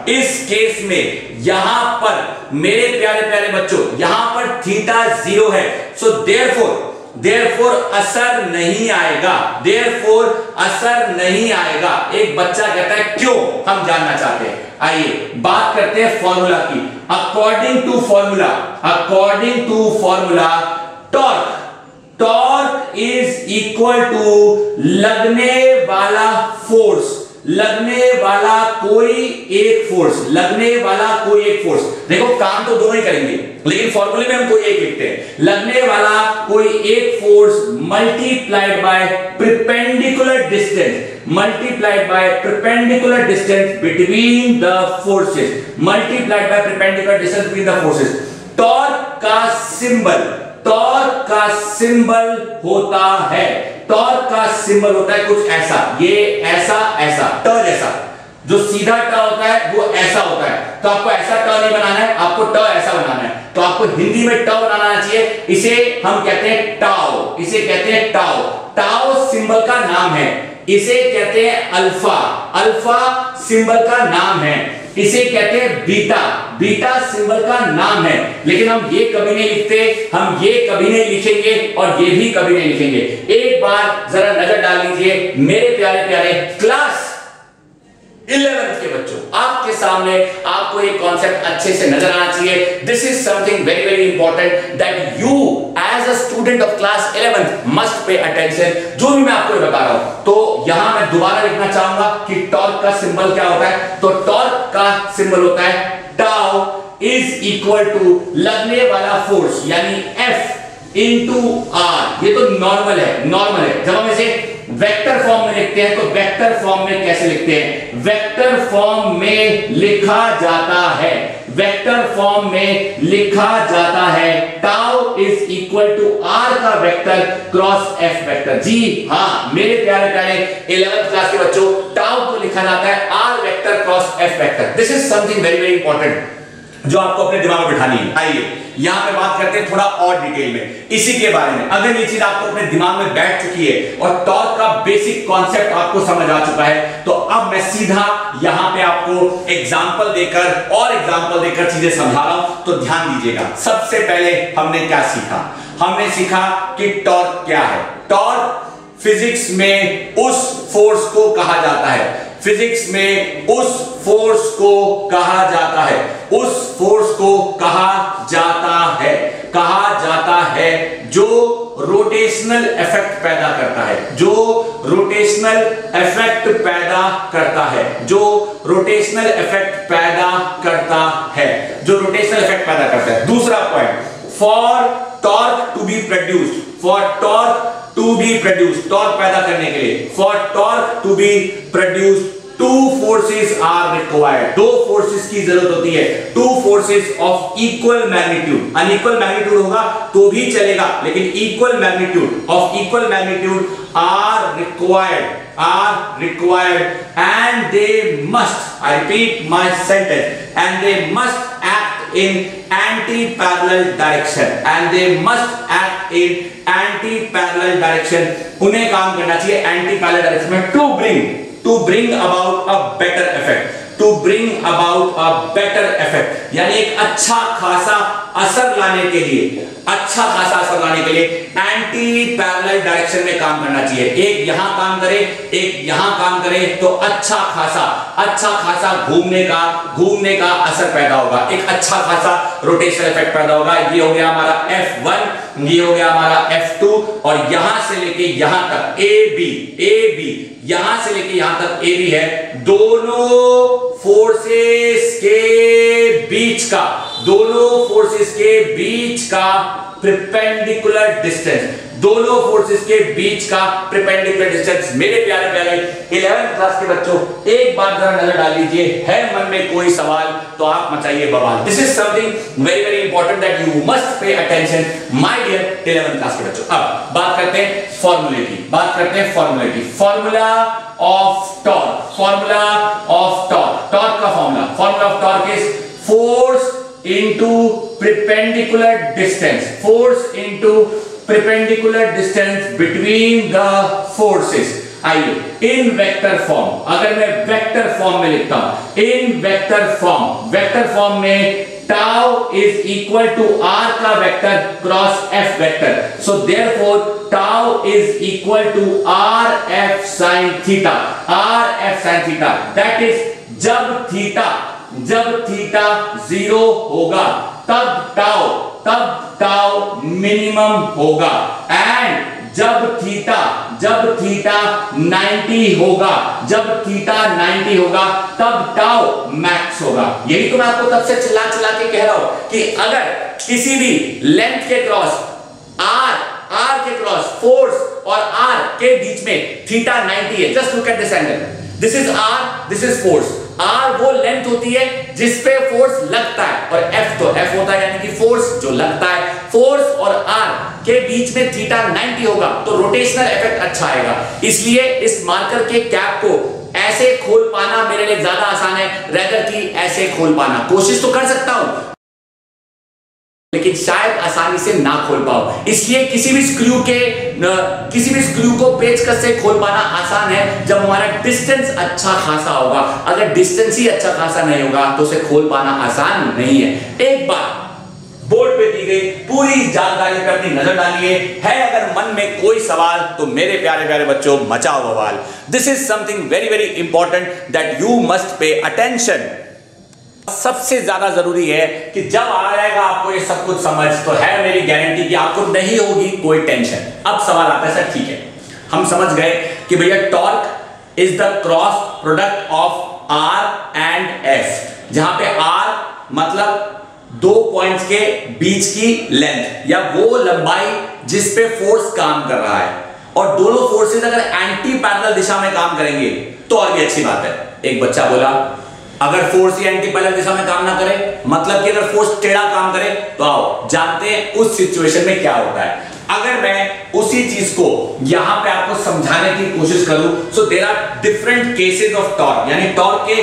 इस केस में यहां पर मेरे प्यारे बच्चों, यहां पर थीटा 0 है, सो देयरफॉर असर नहीं आएगा। एक बच्चा कहता है क्यों, हम जानना चाहते हैं। आइए बात करते हैं फॉर्मूला की। According to formula torque is equal to लगने वाला कोई एक फोर्स। देखो काम तो दोनों ही करेंगे, लेकिन फॉर्मूले में हम कोई एक लिखते हैं। लगने वाला कोई एक force multiplied by perpendicular distance between the forces. Torque का सिंबल होता है कुछ ऐसा, ये ऐसा ट जैसा, जो सीधा ट होता है वो ऐसा होता है। तो आपको ऐसा ट नहीं बनाना है, आपको ट ऐसा बनाना है। तो आपको हिंदी में ट बनाना चाहिए। इसे हम कहते हैं टाउ। टाउ सिंबल का नाम है। इसे कहते हैं अल्फा सिंबल का नाम है। इसे कहते हैं बीटा सिंबल का नाम है। लेकिन हम ये कभी नहीं लिखते, हम ये कभी नहीं लिखेंगे और ये भी कभी नहीं लिखेंगे। एक बार जरा नजर डाल लीजिए मेरे प्यारे क्लास 11th के बच्चों, आपके सामने आपको ये कॉन्सेप्ट अच्छे से नजर आना चाहिए। This is something very important that you as a student of class 11th must pay attention. जो भी मैं आपको बता रहा हूं, तो यहां मैं दोबारा लिखना चाहूंगा कि टॉर्क का सिंबल क्या होता है। तो टॉर्क का सिंबल होता है टाउ इज इक्वल टू लगने वाला फोर्स यानी F इंटू R। ये तो नॉर्मल है। जब हम इसे वेक्टर फॉर्म में लिखते हैं तो वेक्टर फॉर्म में कैसे लिखते हैं? वेक्टर फॉर्म में लिखा जाता है tau is equal to R का वेक्टर क्रॉस F वेक्टर। जी हाँ मेरे प्यारे 11th क्लास के बच्चों, टाउ को लिखा जाता है R vector cross F vector. This is something very important जो आपको अपने दिमाग में बिठानी है। आइए यहां पे बात करते हैं थोड़ा और डिटेल में इसी के बारे में। अगर ये चीज आपको अपने दिमाग में बैठ चुकी है और टॉर्क का बेसिक कॉन्सेप्ट आपको समझ आ चुका है, तो अब मैं सीधा यहां पे आपको एग्जांपल देकर चीजें समझा रहा हूं, तो ध्यान दीजिएगा। सबसे पहले हमने क्या सीखा? हमने सीखा कि टॉर्क क्या है। टॉर्क फिजिक्स में उस फोर्स को कहा जाता है जो रोटेशनल इफेक्ट पैदा करता है। दूसरा point, for torque to be produced, torque पैदा करने के लिए, for torque to be produced two forces are required. दो फोर्सेस की जरूरत होती है। Two forces of equal magnitude. Unequal magnitude होगा तो भी चलेगा, लेकिन equal magnitude are required and they must, I repeat my sentence, and they must act in anti-parallel direction, and they must act in anti-parallel direction. उन्हें काम करना चाहिए anti-parallel direction में to bring about a better effect, to bring about a better effect, यानी एक अच्छा खासा असर लाने के लिए एंटी पैरेलल डायरेक्शन में काम करना चाहिए। एक यहां काम करे, एक यहां काम करे, तो अच्छा खासा घूमने का असर पैदा होगा, एक अच्छा खासा रोटेशनल इफेक्ट पैदा होगा। ये हो गया हमारा F1, ये हो गया हमारा F2, और यहां से लेके यहां तक AB, यहां से लेके यहां तक AB है, दोनों फोर्सेस के बीच का प्रिपेंडिकुलर डिस्टेंस, मेरे प्यारे 11th क्लास के बच्चों, एक बार जरा नजर डाल लीजिए, है मन में कोई सवाल तो आप मचाइए बवाल। This is something very important that you must pay attention my dear 11th class के बच्चों। अब बात करते हैं फॉर्मूले की, फॉर्मूला ऑफ टॉर्क का formula of torque is force into perpendicular distance between the forces। आइए इन वेक्टर फॉर्म, अगर मैं वेक्टर फॉर्म में लिखता हूं, इन वेक्टर फॉर्म में tau is equal to R का vector cross F vector, so therefore tau is equal to R F sine theta, that is जब थीटा 0 होगा तब टाउ मिनिमम होगा, एंड जब थीटा 90 होगा तब टाउ मैक्स होगा। यही तो मैं आपको तब से चिल्ला के कह रहा हूं कि अगर किसी भी लेंथ के क्रॉस आर के क्रॉस फोर्स और आर के बीच में थीटा 90 है, just look at this angle, this is R, this is force. R वो लेंथ होती है जिस पे फोर्स लगता है, और एफ तो एफ होता है यानी कि फोर्स जो लगता है। फोर्स और आर के बीच में थीटा 90 होगा तो रोटेशनल इफेक्ट अच्छा आएगा। इसलिए इस मार्कर के कैप को ऐसे खोल पाना मेरे लिए ज्यादा आसान है रेदर कि ऐसे खोल पाना। कोशिश तो कर सकता हूं लेकिन शायद आसानी से ना खोल पाओ, इसलिए किसी भी स्क्रू को पेचकस से खोल पाना आसान है जब हमारा डिस्टेंस अच्छा खासा होगा। अगर डिस्टेंस ही अच्छा खासा नहीं होगा तो उसे खोल पाना आसान नहीं है। एक बार बोर्ड पे दी गई पूरी जानकारी पे अपनी नजर डालिए, है अगर मन में कोई सवाल तो मेरे प्यारे बच्चों मचाओ बवाल। This is something very important that you must pay attention. सबसे ज्यादा जरूरी है कि जब आ जाएगा आपको ये सब कुछ समझ, तो है मेरी गारंटी कि आपको नहीं होगी कोई टेंशन। अब सवाल आता है सर ठीक है, हम समझ गए कि भैया torque is the cross product of R and F, जहां पे आर मतलब दो पॉइंट्स के बीच की लेंथ या वो लंबाई जिस पे फोर्स काम कर रहा है, और दोनों फोर्सेस अगर एंटी पैरेलल दिशा में काम करेंगे तो और भी अच्छी बात है। एक बच्चा बोला अगर फोर्स ही एंटी पैरेलल दिशा में काम ना करे, मतलब कि अगर फोर्स टेढ़ा काम करे, तो आओ जानते हैं उस सिचुएशन में क्या होता है। अगर मैं उसी चीज को यहां पे आपको समझाने की कोशिश करूं, so there are different cases of torque, यानी टॉर्क के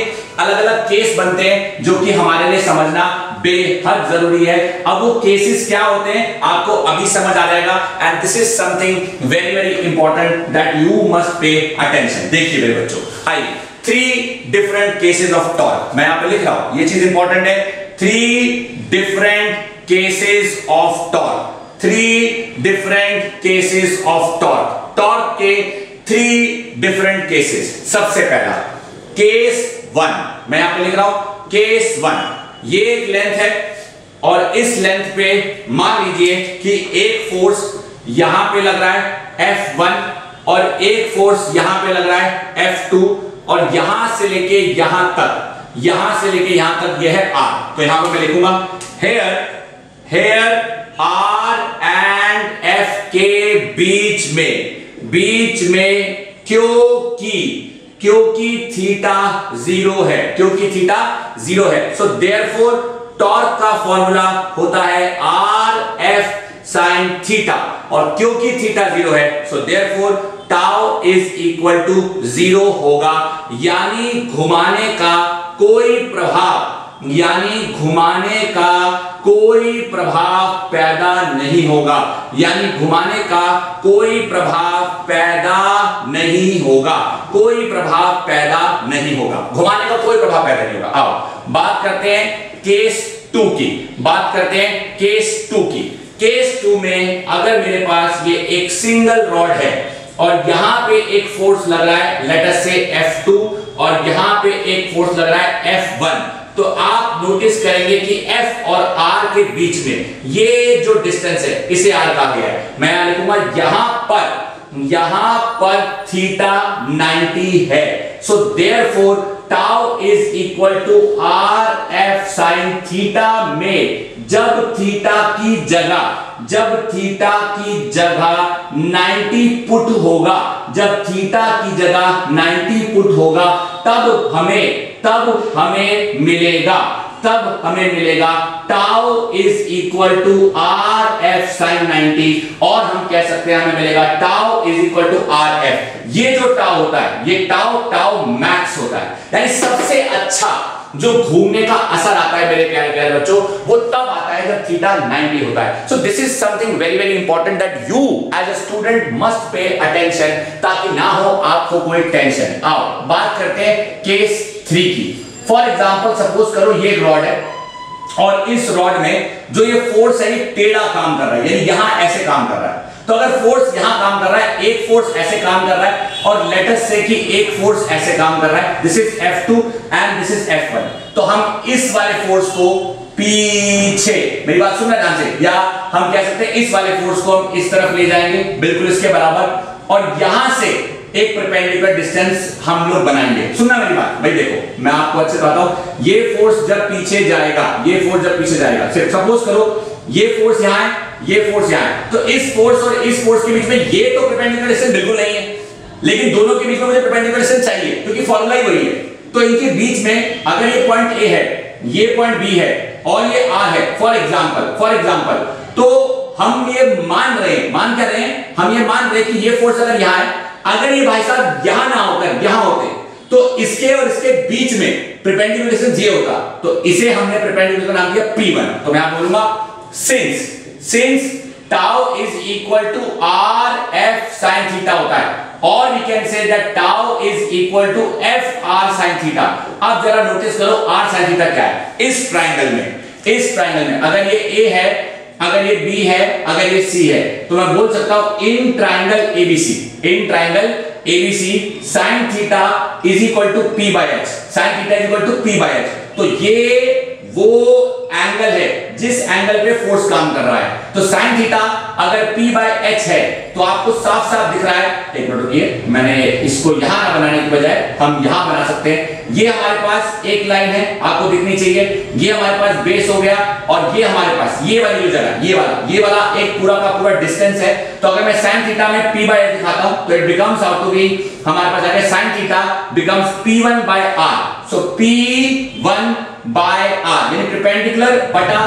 अलग-अलग केस बनते हैं जो कि हमारे लिए समझना बेहद जरूरी है। अब वो केसेस क्या होते हैं आपको अभी समझ आ जाएगा, and this is something very important that you must pay attention. देखिए मेरे बच्चों, आइए 3 डिफरेंट केसेस ऑफ टॉर्क, मैं यहां पे लिख रहा हूं, ये चीज इंपॉर्टेंट है। 3 different cases of torque, 3 different cases of torque, torque के 3 डिफरेंट केसेस। सबसे पहला केस 1, मैं यहां पे लिख रहा हूं केस 1, ये एक लेंथ है और इस लेंथ पे मान लीजिए कि एक फोर्स यहां पे लग रहा है F1 और एक फोर्स यहां पे लग रहा है F2, और यहां से लेके यहां तक यह है R। तो यहां पे मैं लिखूंगा हेयर R एंड F के बीच में क्योंकि थीटा 0 है, सो देयरफॉर टॉर्क का फॉर्मूला होता है R F sin थीटा, और क्योंकि थीटा 0 है, so therefore tau is equal to 0 होगा, यानी घुमाने का कोई प्रभाव, यानी घुमाने का कोई प्रभाव पैदा नहीं होगा, यानी घुमाने का कोई प्रभाव पैदा नहीं होगा, कोई प्रभाव पैदा नहीं होगा, घुमाने का कोई प्रभाव पैदा नहीं होगा। आओ बात करते हैं केस 2 की, बात करते हैं केस 2 की। केस 2 में अगर मेरे पास ये एक सिंगल रॉड है और यहां पे एक फोर्स लग रहा है, लेट अस से F2, और यहां पे एक फोर्स लग रहा है F1, तो आप नोटिस करेंगे कि F और R के बीच में ये जो डिस्टेंस है इसे R कहा गया है। मैं यहां लिखूंगा यहां पर थीटा 90 है, so therefore tau is equal to R F sine theta में जब थीटा की जगह 90 पुट होगा, जब थीटा की जगह 90 पुट होगा, तब हमें मिलेगा tau is equal to R F sine 90, और हम कह सकते हैं हमें मिलेगा tau is equal to R F. ये जो टाउ होता है, ये टाउ मैक्स होता है, यानी सबसे अच्छा जो घूमने का असर आता है मेरे प्यारे प्यारे बच्चों, वो तब आता है जब थीटा 90 होता है। So this is something very very important that you as a student must pay attention, ताकि ना हो आपको कोई टेंशन। आओ बात करते हैं केस 3 की। फॉर एग्जाम्पल सपोज करो ये रॉड है और इस रॉड में जो ये फोर्स है ये टेढ़ा काम कर रहा है, यानी यहां ऐसे काम कर रहा है। तो अगर फोर्स यहां काम कर रहा है, एक फोर्स ऐसे काम कर रहा है, और लेट अस से कि एक फोर्स ऐसे काम कर रहा है, this is F2 and this is F1, तो हम इस वाले फोर्स को पीछे, मेरी बात सुनना ध्यान से, या हम कह सकते हैं इस वाले फोर्स को हम इस तरफ ले जाएंगे बिल्कुल इसके बराबर, और यहां से एक परपेंडिकुलर डिस्टेंस हम लोग बनाएंगे। सुनना मेरी बात भाई, देखो मैं आपको अच्छे से बताता हूं, ये फोर्स जब पीछे जाएगा, सपोज करो ये फोर्स यहां है, ये फोर्स यहां है, तो इस फोर्स और इस फोर्स के बीच में ये तो परपेंडिकुलर डिस्टेंस बिल्कुल नहीं है, लेकिन दोनों के बीच में मुझे परपेंडिकुलर डिस्टेंस चाहिए, क्योंकि फॉर्मूला ही वही है। तो इनके बीच में अगर ये पॉइंट A है, ये पॉइंट B है और ये R है, फॉर एग्जांपल, तो हम ये मान रहे हैं कि ये फोर्स अगर यहां है, अगर ये भाई साहब यहां ना होकर यहां होते, तो इसके और इसके बीच में परपेंडिकुलर डिस्टेंस ये होता, तो इसे हमने परपेंडिकुलर का नाम दिया P1। तो मैं आप बोलूंगा since tau is equal to r f sin theta होता है, और we can say that tau is equal to f r sin theta। अब जरा नोटिस करो r sin theta क्या है। इस ट्रायंगल में अगर ये A है, अगर ये B है, अगर ये C है, तो मैं बोल सकता हूं in triangle ABC sin theta is equal to P by H, तो ये वो एंगल है जिस एंगल पे फोर्स काम कर रहा है। तो sin थीटा अगर P by H है, तो आपको साफ साफ दिख रहा है, एक मिनट रुकिए, मैंने इसको यहां ना बनाने की बजाय हम यहां बना सकते हैं। ये हमारे पास एक लाइन है, आपको दिखनी चाहिए, ये हमारे पास बेस हो गया, और ये हमारे पास ये वाली जो जगह, ये वाला एक पूरा का पूरा डिस्टेंस है। तो अगर मैं sin थीटा में P by H दिखाता हूं, तो it becomes out to be, हमारे पास आगे sin theta becomes P1 by R, सो P1 by R, यानी परपेंडिकुलर बटा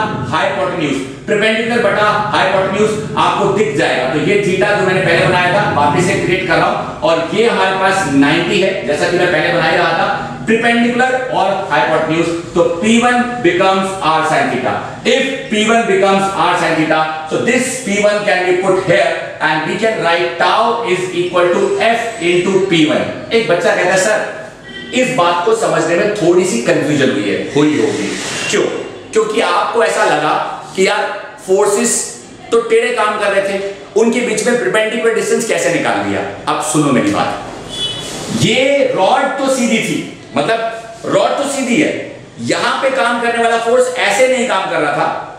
हाइपोटेन्यूज आपको दिख जाएगा। तो ये थीटा जो मैंने पहले बनाया था वापस से क्रिएट कर रहा हूं, और ये हमारे पास 90 है, जैसा कि मैं पहले बना ही रहा था, परपेंडिकुलर और हाइपोटेन्यूज, तो P1 becomes R sin theta। If P1 becomes R sin theta, so this P1 can be put here and we can write tau is equal to F into P1। एक बच्चा कहता है सर इस बात को समझने में थोड़ी सी कंफ्यूजन हुई होगी, क्यों? क्योंकि आपको ऐसा लगा कि यार फोर्सेस तो टेढ़े काम कर रहे थे, उनके बीच में परपेंडिकुलर डिस्टेंस कैसे निकाल दिया। अब सुनो मेरी बात, ये रॉड तो सीधी थी, मतलब रॉड तो सीधी है, यहां पे काम करने वाला फोर्स ऐसे नहीं काम कर रहा था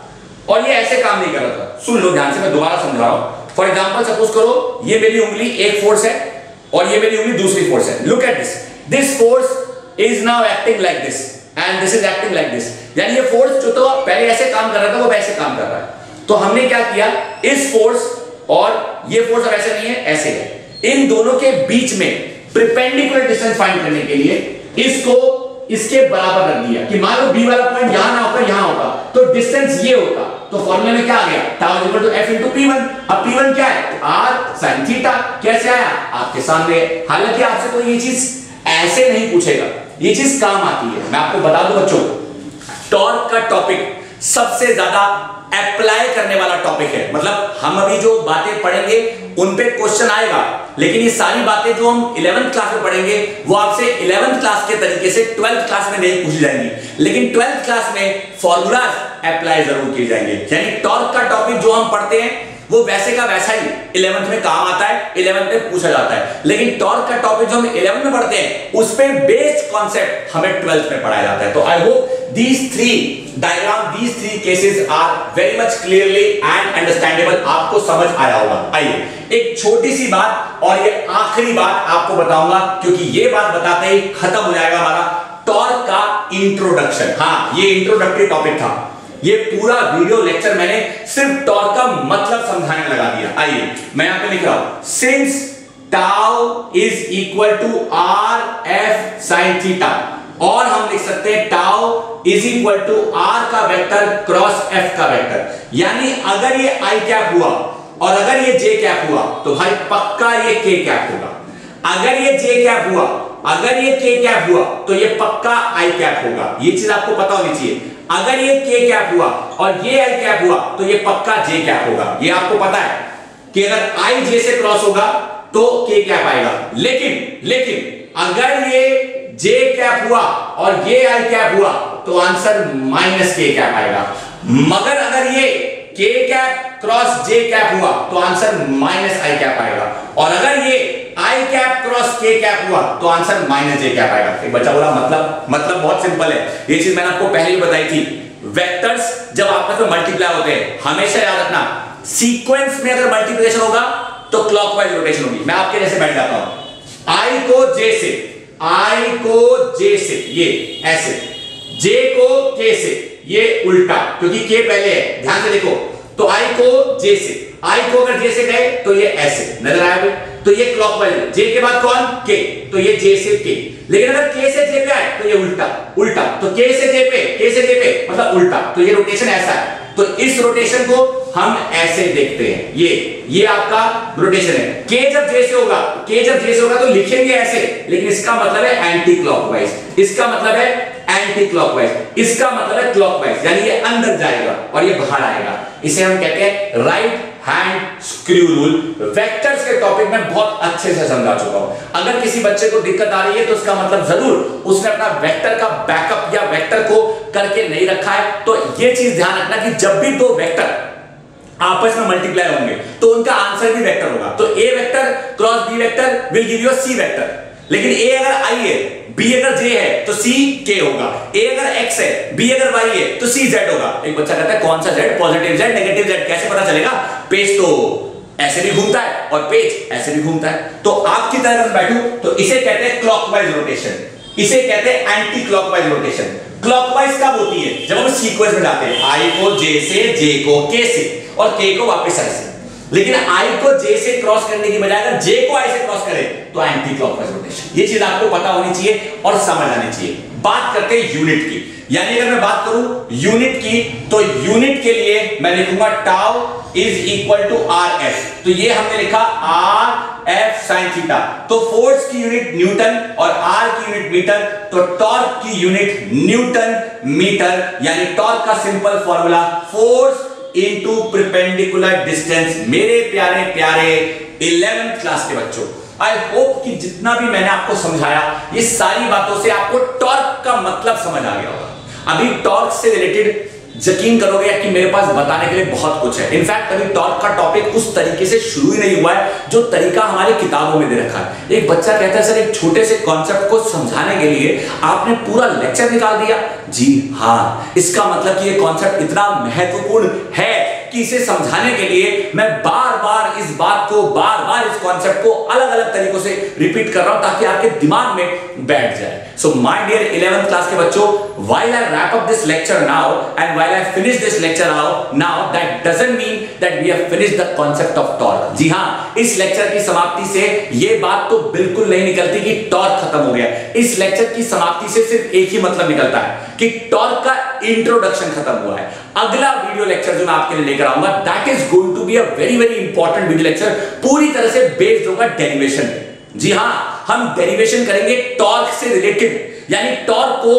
और ये ऐसे काम नहीं कर रहा था। सुन लो ध्यान से, मैं दोबारा समझा रहा हूं। फॉर एग्जांपल सपोज करो ये मेरी उंगली एक फोर्स है और ये मेरी उंगली दूसरी फोर्स है। Look at this force is now acting like this and this is acting like this, यानी ये फोर्स जो तो पहले ऐसे काम कर रहा था वो वैसे काम कर रहा है। तो हमने क्या किया, इस फोर्स और ये फोर्स अब ऐसे नहीं है, ऐसे है, इन दोनों के बीच में परपेंडिकुलर डिस्टेंस फाइंड करने के लिए इसको इसके बराबर रख दिया कि मान लो बी वाला पॉइंट यहां ना होकर यहां होता तो डिस्टेंस ये होता, तो फॉर्मूले में क्या आ गया, tau is equal to F into p1। अब p1 क्या है, r sin थीटा। कैसे आया, आपके सामने। हालांकि आपसे कोई ये चीज ऐसे नहीं पूछेगा, ये चीज काम आती है। मैं आपको बता दूं बच्चों, टॉर्क का टॉपिक सबसे ज्यादा अप्लाई करने वाला टॉपिक है। मतलब हम अभी जो बातें पढ़ेंगे उन पे क्वेश्चन आएगा, लेकिन ये सारी बातें जो हम 11th क्लास में पढ़ेंगे वो आपसे 11th क्लास के तरीके से 12th क्लास में नहीं पूछी जाएंगी, लेकिन 12th क्लास में फॉर्मूलाज अप्लाई जरूर किए जाएंगे। यानी टॉर्क का टॉपिक जो हम पढ़ते हैं वो वैसे का वैसा ही 11th में काम आता है, 11th में पूछा जाता है, लेकिन टॉर्क का टॉपिक जो हम 11th में पढ़ते हैं उस पे बेस्ड कॉन्सेप्ट हमें 12th में पढ़ाया जाता है। तो I hope these three diagram, these three cases are very much clearly and understandable, आपको समझ आया होगा। आइए एक छोटी सी बात और ये आखिरी बात आपको बताऊंगा, क्योंकि ये बात बताते ही खत्म हो जाएगा हमारा टॉर्क का इंट्रोडक्शन। हाँ, ये इंट्रोडक्टरी टॉपिक था। ये पूरा वीडियो लेक्चर मैंने सिर्फ टॉर्क का मतलब समझाने लगा दिया। आइए मैं यहां पे लिख रहा हूं, since tau is equal to R F sine theta, और हम लिख सकते हैं tau is equal to R का वेक्टर क्रॉस एफ का वेक्टर। यानी अगर ये आई कैप हुआ और अगर ये जे कैप हुआ तो भाई पक्का ये के कैप होगा। अगर ये जे कैप हुआ, अगर ये के कैप हुआ तो ये पक्का आई कैप होगा। ये चीज आपको पता होनी चाहिए। अगर ये के कैप हुआ और ये आई कैप हुआ तो ये पक्का जे कैप होगा। ये आपको पता है कि अगर आई जे से क्रॉस होगा तो के कैप आएगा, लेकिन अगर ये जे कैप हुआ और ये आई कैप हुआ तो आंसर माइनस के कैप आएगा। मगर अगर ये के कैप क्रॉस जे कैप हुआ तो आंसर माइनस आई कैप आएगा, और अगर ये आई कैप क्रॉस के कैप हुआ तो आंसर माइनस जे कैप आएगा। एक बच्चा बोला मतलब बहुत सिंपल है। ये चीज मैंने आपको पहले ही बताई थी। वेक्टर्स जब आपस में मल्टीप्लाई होते हैं, हमेशा याद रखना, सीक्वेंस में अगर मल्टीप्लिकेशन होगा तो क्लॉकवाइज रोटेशन होगी। मैं आपके जैसे बैठ जाता हूं, आई को जे से, आई को जे से ये ऐसे, जे को के से ये उल्टा, क्योंकि के पहले है, ध्यान से देखो। तो आई को जे से, आई को अगर जे से गए तो ये ऐसे नजर आया, तो ये क्लॉकवाइज। जे के बाद कौन, के, तो ये जे से के। लेकिन अगर के से जे पे आए तो ये उल्टा, तो के से जे पे मतलब उल्टा, तो ये रोटेशन ऐसा है। तो इस रोटेशन को हम ऐसे देखते हैं, ये आपका रोटेशन है। के जब जे से होगा तो लिखेंगे ऐसे, लेकिन इसका मतलब है एंटी क्लॉकवाइज, इसका मतलब है एंटी क्लॉकवाइज, इसका मतलब है क्लॉकवाइज, यानी ये अंदर जाएगा और ये बाहर आएगा। इसे हम कहते हैं right hand screw rule. Vectors के टॉपिक में बहुत अच्छे से समझा चुका हूं। अगर किसी बच्चे को दिक्कत आ रही है तो उसका मतलब जरूर उसने अपना वेक्टर का बैकअप या वेक्टर को करके नहीं रखा है। तो ये चीज ध्यान रखना कि जब भी दो वेक्टर आपस में मल्टीप्लाई होंगे तो उनका आंसर भी वेक्टर होगा। तो A vector cross B vector will give you C vector, लेकिन ए अगर आई है, बी अगर जे है तो सी के होगा, ए अगर एक्स है, बी अगर वाई है तो सी जेड होगा। एक बच्चा कहता है कौन सा Z, positive Z, negative Z, कैसे पता चलेगा? पेज तो ऐसे भी घूमता है और पेज ऐसे भी घूमता है। तो आपकी तरह अगर बैठूं तो इसे कहते हैं क्लॉकवाइज रोटेशन, इसे कहते हैं एंटी क्लॉकवाइज रोटेशन। क्लॉकवाइज कब होती है? जब हम सीक्वेंस में जाते हैं, आई को जे से, जे को के से और के को वापस आई से। लेकिन आई को जे से क्रॉस करने की बजाय अगर जे को आई से क्रॉस करे तो एंटी क्लॉकवाइज रोटेशन। ये चीज आपको पता होनी चाहिए और समझ आनी चाहिए। बात करते हैं यूनिट की, यानी अगर मैं बात करूं यूनिट की तो यूनिट के लिए मैं लिखूंगा tau is equal to R F. तो ये हमने लिखा आर एफ साइन थीटा। तो फोर्स की यूनिट न्यूटन और आर की यूनिट मीटर, तो टॉर्क की यूनिट न्यूटन मीटर, यानी टॉर्क का simple formula force into perpendicular distance. मेरे प्यारे 11th क्लास के बच्चों, आई होप कि जितना भी मैंने आपको समझाया ये सारी बातों से आपको टॉर्क का मतलब समझ आ गया होगा। अभी टॉर्क से रिलेटेड यकीन करोगे कि मेरे पास बताने के लिए बहुत कुछ है। इनफैक्ट अभी टॉर्क का टॉपिक उस तरीके से शुरू ही नहीं हुआ है जो तरीका हमारी किताबों में दे रखा है। एक बच्चा कहता है सर एक छोटे से कॉन्सेप्ट को समझाने के लिए आपने पूरा लेक्चर निकाल दिया। जी हाँ, इसका मतलब कि ये कॉन्सेप्ट इतना महत्वपूर्ण है कि कि इसे समझाने के लिए मैं बार बार इस बात को, बार बार इस कॉन्सेप्ट को अलग अलग तरीकों से रिपीट कर रहा हूं ताकि आपके दिमाग में बैठ जाए। सो माय डियर 11th क्लास के बच्चों, while I wrap up this lecture now and while I finish this lecture now, that doesn't mean that we have finished the concept of torque। जी हां, इस लेक्चर की समाप्ति से ये बात तो बिल्कुल नहीं निकलती कि टॉर्क खत्म हो गया। इस लेक्चर की समाप्ति से सिर्फ एक ही मतलब निकलता है कि टॉर्क का इंट्रोडक्शन खत्म हुआ है। अगला वीडियो लेक्चर जो मैं आपके लिए लेकर आऊंगा, that is going to be a very very important video lecture, पूरी तरह से बेस्ड होगा डेरिवेशन पे। जी हां, हम डेरिवेशन करेंगे टॉर्क से रिलेटेड, यानी टॉर्क को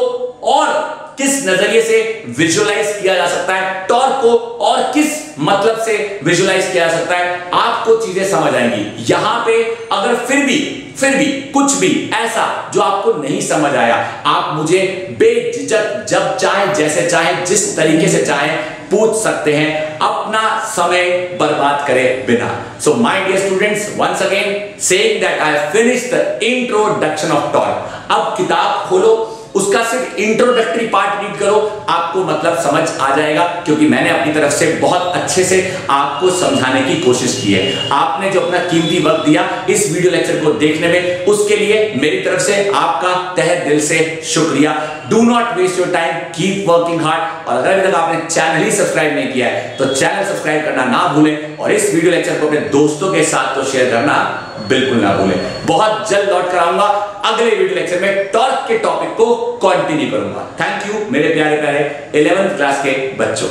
और किस नजरिए से विजुअलाइज किया जा सकता है, टॉर्क को और किस मतलब से विजुअलाइज किया जा सकता है, आपको चीजें समझ आएंगी। यहां पे अगर फिर भी कुछ भी ऐसा जो आपको नहीं समझ आया, आप मुझे बेझिझक जब चाहे, जैसे चाहे, जिस तरीके से चाहे पूछ सकते हैं, अपना समय बर्बाद करे बिना। So my dear students, once again saying that I have finished the introduction of torque. अब किताब खोलो, उसका सिर्फ इंट्रोडक्टरी पार्ट रीड करो, आपको मतलब समझ आ जाएगा, क्योंकि मैंने अपनी तरफ से बहुत अच्छे से आपको समझाने की कोशिश की है। आपने जो अपना कीमती वक्त दिया इस वीडियो लेक्चर को देखने में, उसके लिए मेरी तरफ से आपका तहे दिल से शुक्रिया। Do not waste your time, keep working hard. और अगर अभी तक आपने चैनल ही सब्सक्राइब नहीं किया है तो चैनल सब्सक्राइब करना ना भूलें, और इस वीडियो लेक्चर को अपने दोस्तों के साथ तो शेयर करना बिल्कुल ना भूलें। बहुत जल्द लौट कर आऊंगा, अगले वीडियो लेक्चर में टॉर्क के टॉपिक को कंटिन्यू करूंगा। थैंक यू मेरे प्यारे 11th क्लास के बच्चों।